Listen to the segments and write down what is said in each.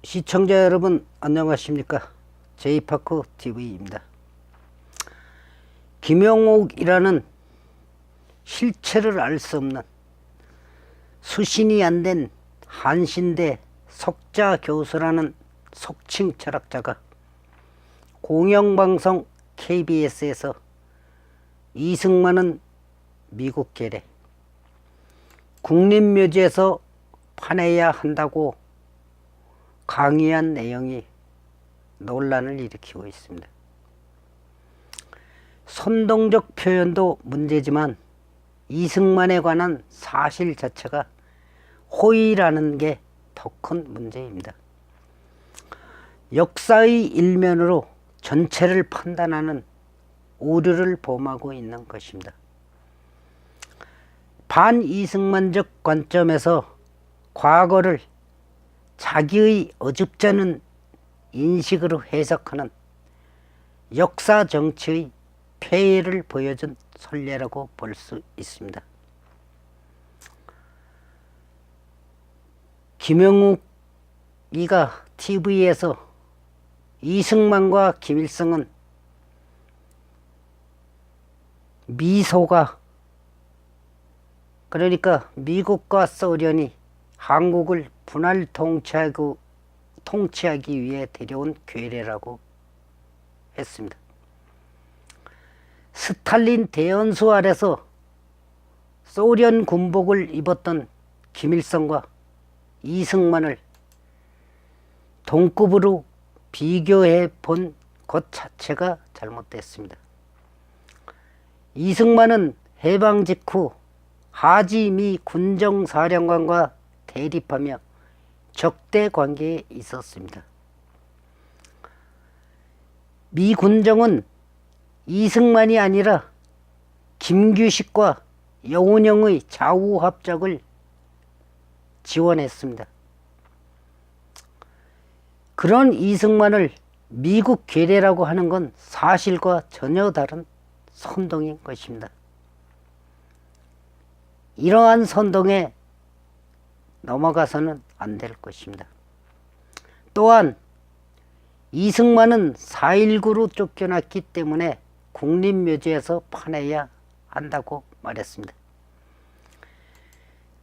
시청자 여러분 안녕하십니까. 제이파크 TV입니다. 김영옥이라는 실체를 알 수 없는 수신이 안 된 한신대 석자 교수라는 속칭 철학자가 공영방송 KBS에서 이승만은 미국 계래, 국립묘지에서 파내야 한다고 강의한 내용이 논란을 일으키고 있습니다. 선동적 표현도 문제지만 이승만에 관한 사실 자체가 호의라는 게 더 큰 문제입니다. 역사의 일면으로 전체를 판단하는 오류를 범하고 있는 것입니다. 반이승만적 관점에서 과거를 자기의 어줍잖은 인식으로 해석하는 역사 정치의 폐해를 보여준 선례라고 볼 수 있습니다. 김영욱이가 TV에서 이승만과 김일성은 미소가, 그러니까 미국과 소련이 한국을 분할 통치하기 위해 데려온 괴뢰라고 했습니다. 스탈린 대연수 아래서 소련 군복을 입었던 김일성과 이승만을 동급으로 비교해 본 것 자체가 잘못됐습니다. 이승만은 해방 직후 하지 미 군정사령관과 대립하며 적대 관계에 있었습니다. 미 군정은 이승만이 아니라 김규식과 여운형의 좌우합작을 지원했습니다. 그런 이승만을 미국 괴뢰라고 하는 건 사실과 전혀 다른 선동인 것입니다. 이러한 선동에 넘어가서는 안 될 것입니다. 또한 이승만은 4.19로 쫓겨났기 때문에 국립묘지에서 파내야 한다고 말했습니다.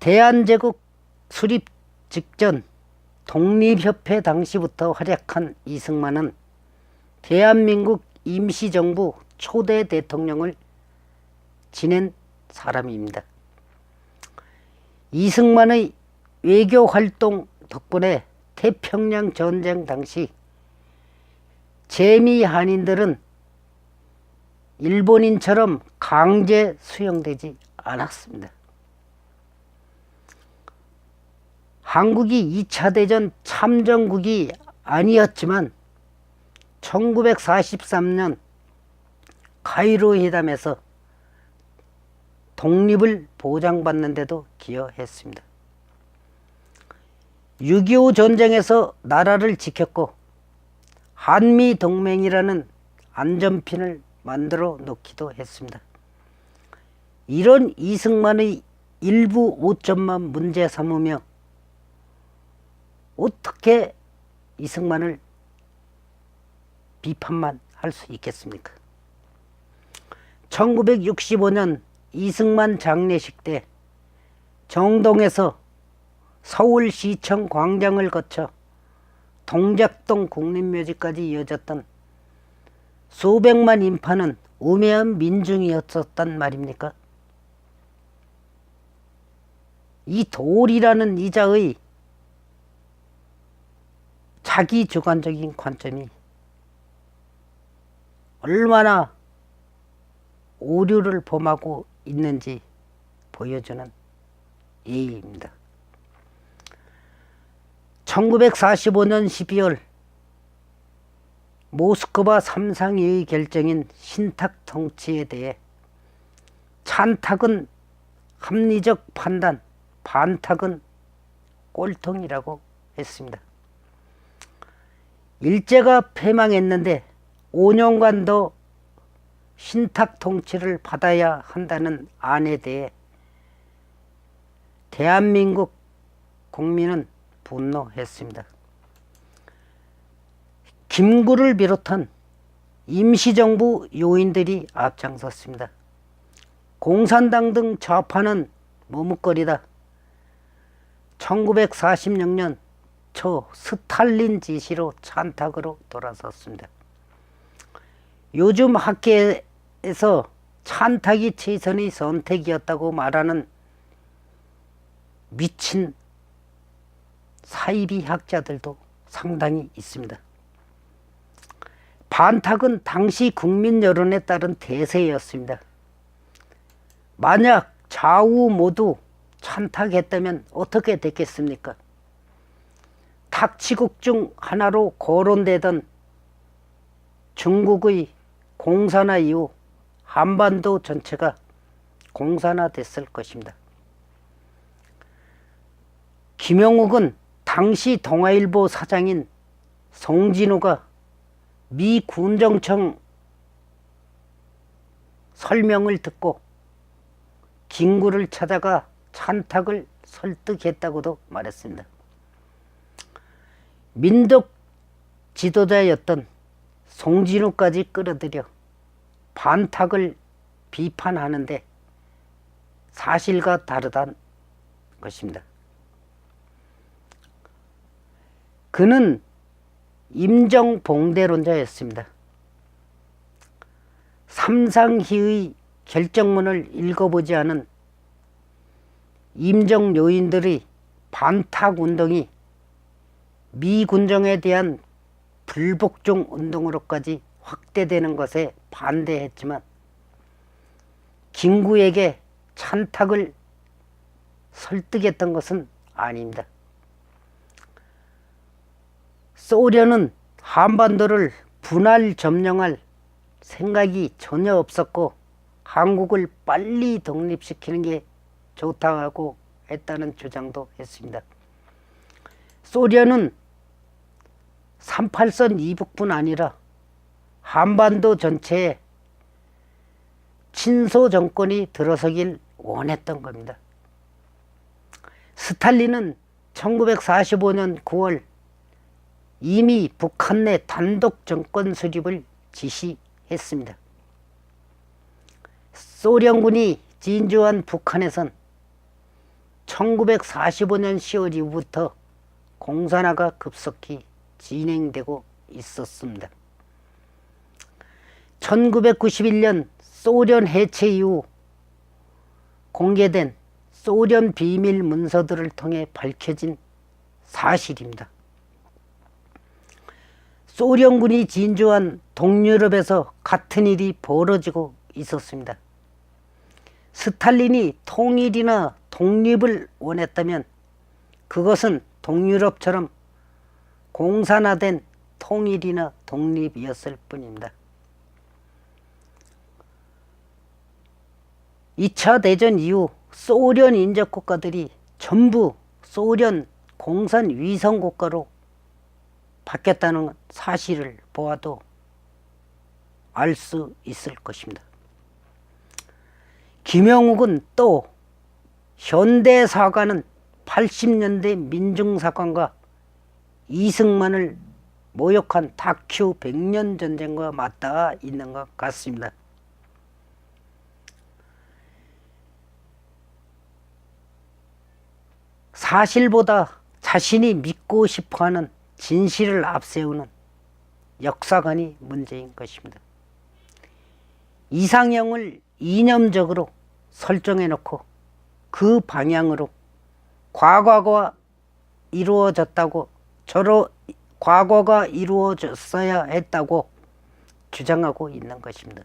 대한제국 수립 직전 독립협회 당시부터 활약한 이승만은 대한민국 임시정부 초대 대통령을 지낸 사람입니다. 이승만의 외교 활동 덕분에 태평양 전쟁 당시 재미 한인들은 일본인처럼 강제 수용되지 않았습니다. 한국이 2차 대전 참전국이 아니었지만 1943년 카이로 회담에서 독립을 보장받는 데도 기여했습니다. 6.25 전쟁에서 나라를 지켰고 한미동맹이라는 안전핀을 만들어 놓기도 했습니다. 이런 이승만의 일부 오점만 문제 삼으며 어떻게 이승만을 비판만 할 수 있겠습니까? 1965년 이승만 장례식 때 정동에서 서울시청 광장을 거쳐 동작동 국립묘지까지 이어졌던 수백만 인파는 우매한 민중이었었단 말입니까? 이 돌이라는 이자의 자기 주관적인 관점이 얼마나 오류를 범하고 있는지 보여주는 예입니다. 1945년 12월 모스크바 3상위의 결정인 신탁 통치에 대해 찬탁은 합리적 판단, 반탁은 꼴통이라고 했습니다. 일제가 패망했는데 5년간 더 신탁 통치를 받아야 한다는 안에 대해 대한민국 국민은 분노했습니다. 김구를 비롯한 임시정부 요인들이 앞장섰습니다. 공산당 등 좌파는 머뭇거리다 1946년 초 스탈린 지시로 찬탁으로 돌아섰습니다. 요즘 학계에서 찬탁이 최선의 선택이었다고 말하는 미친 사이비 학자들도 상당히 있습니다. 반탁은 당시 국민 여론에 따른 대세였습니다. 만약 좌우 모두 찬탁했다면 어떻게 됐겠습니까? 탁치국 중 하나로 거론되던 중국의 공산화 이후 한반도 전체가 공산화됐을 것입니다. 김영욱은 당시 동아일보 사장인 송진우가 미 군정청 설명을 듣고 김구를 찾아가 찬탁을 설득했다고도 말했습니다. 민족 지도자였던 송진우까지 끌어들여 반탁을 비판하는데 사실과 다르다는 것입니다. 그는 임정봉대론자였습니다. 삼상희의 결정문을 읽어보지 않은 임정요인들의 반탁운동이 미군정에 대한 불복종 운동으로까지 확대되는 것에 반대했지만 김구에게 찬탁을 설득했던 것은 아닙니다. 소련은 한반도를 분할 점령할 생각이 전혀 없었고 한국을 빨리 독립시키는 게 좋다고 했다는 주장도 했습니다. 소련은 38선 이북뿐 아니라 한반도 전체에 친소 정권이 들어서길 원했던 겁니다. 스탈린은 1945년 9월 이미 북한 내 단독 정권 수립을 지시했습니다. 소련군이 진주한 북한에선 1945년 10월 이후부터 공산화가 급속히 진행되고 있었습니다. 1991년 소련 해체 이후 공개된 소련 비밀 문서들을 통해 밝혀진 사실입니다. 소련군이 진주한 동유럽에서 같은 일이 벌어지고 있었습니다. 스탈린이 통일이나 독립을 원했다면 그것은 동유럽처럼 공산화된 통일이나 독립이었을 뿐입니다. 2차 대전 이후 소련 인접 국가들이 전부 소련 공산 위성 국가로 바뀌었다는 사실을 보아도 알 수 있을 것입니다. 김영욱은 또 현대사관은 80년대 민중사관과 이승만을 모욕한 다큐 100년 전쟁과 맞닿아 있는 것 같습니다. 사실보다 자신이 믿고 싶어하는 진실을 앞세우는 역사관이 문제인 것입니다. 이상형을 이념적으로 설정해 놓고 그 방향으로 과거가 이루어졌다고 과거가 이루어졌어야 했다고 주장하고 있는 것입니다.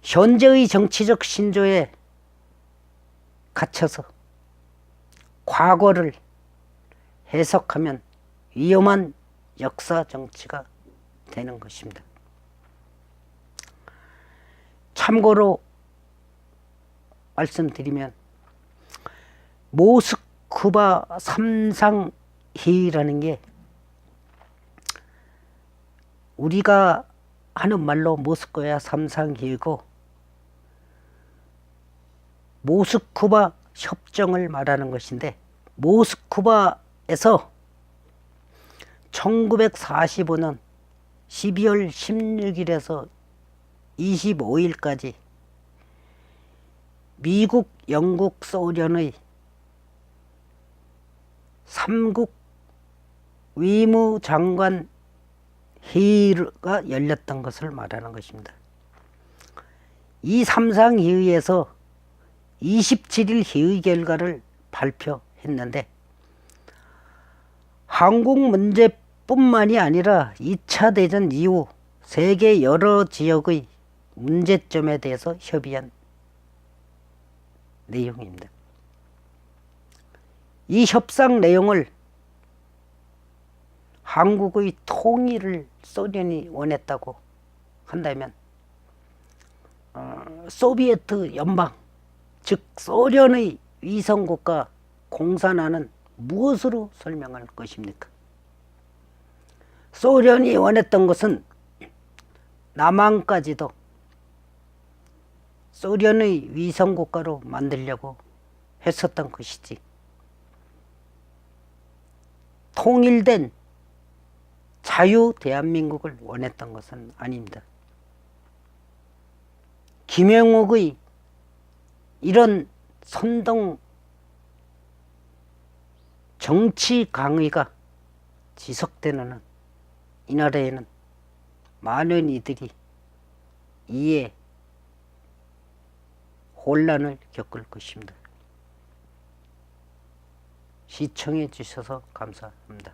현재의 정치적 신조에 갇혀서 과거를 해석하면 위험한 역사 정치가 되는 것입니다. 참고로 말씀드리면 모스크바 삼상회의라는 게 우리가 하는 말로 모스크바 삼상회의고 모스크바 협정을 말하는 것인데 모스크바에서 1945년 12월 16일에서 25일까지 미국, 영국, 소련의 3국 위무장관 회의가 열렸던 것을 말하는 것입니다. 이 3상 회의에서 27일 회의 결과를 발표했는데 한국 문제뿐만이 아니라 2차 대전 이후 세계 여러 지역의 문제점에 대해서 협의한 내용입니다. 이 협상 내용을 한국의 통일을 소련이 원했다고 한다면 소비에트 연방, 즉 소련의 위성국가 공산화는 무엇으로 설명할 것입니까? 소련이 원했던 것은 남한까지도 소련의 위성국가로 만들려고 했었던 것이지, 통일된 자유 대한민국을 원했던 것은 아닙니다. 김영옥의 이런 선동 정치 강의가 지속되는 한 이 나라에는 많은 이들이 이에 혼란을 겪을 것입니다. 시청해 주셔서 감사합니다.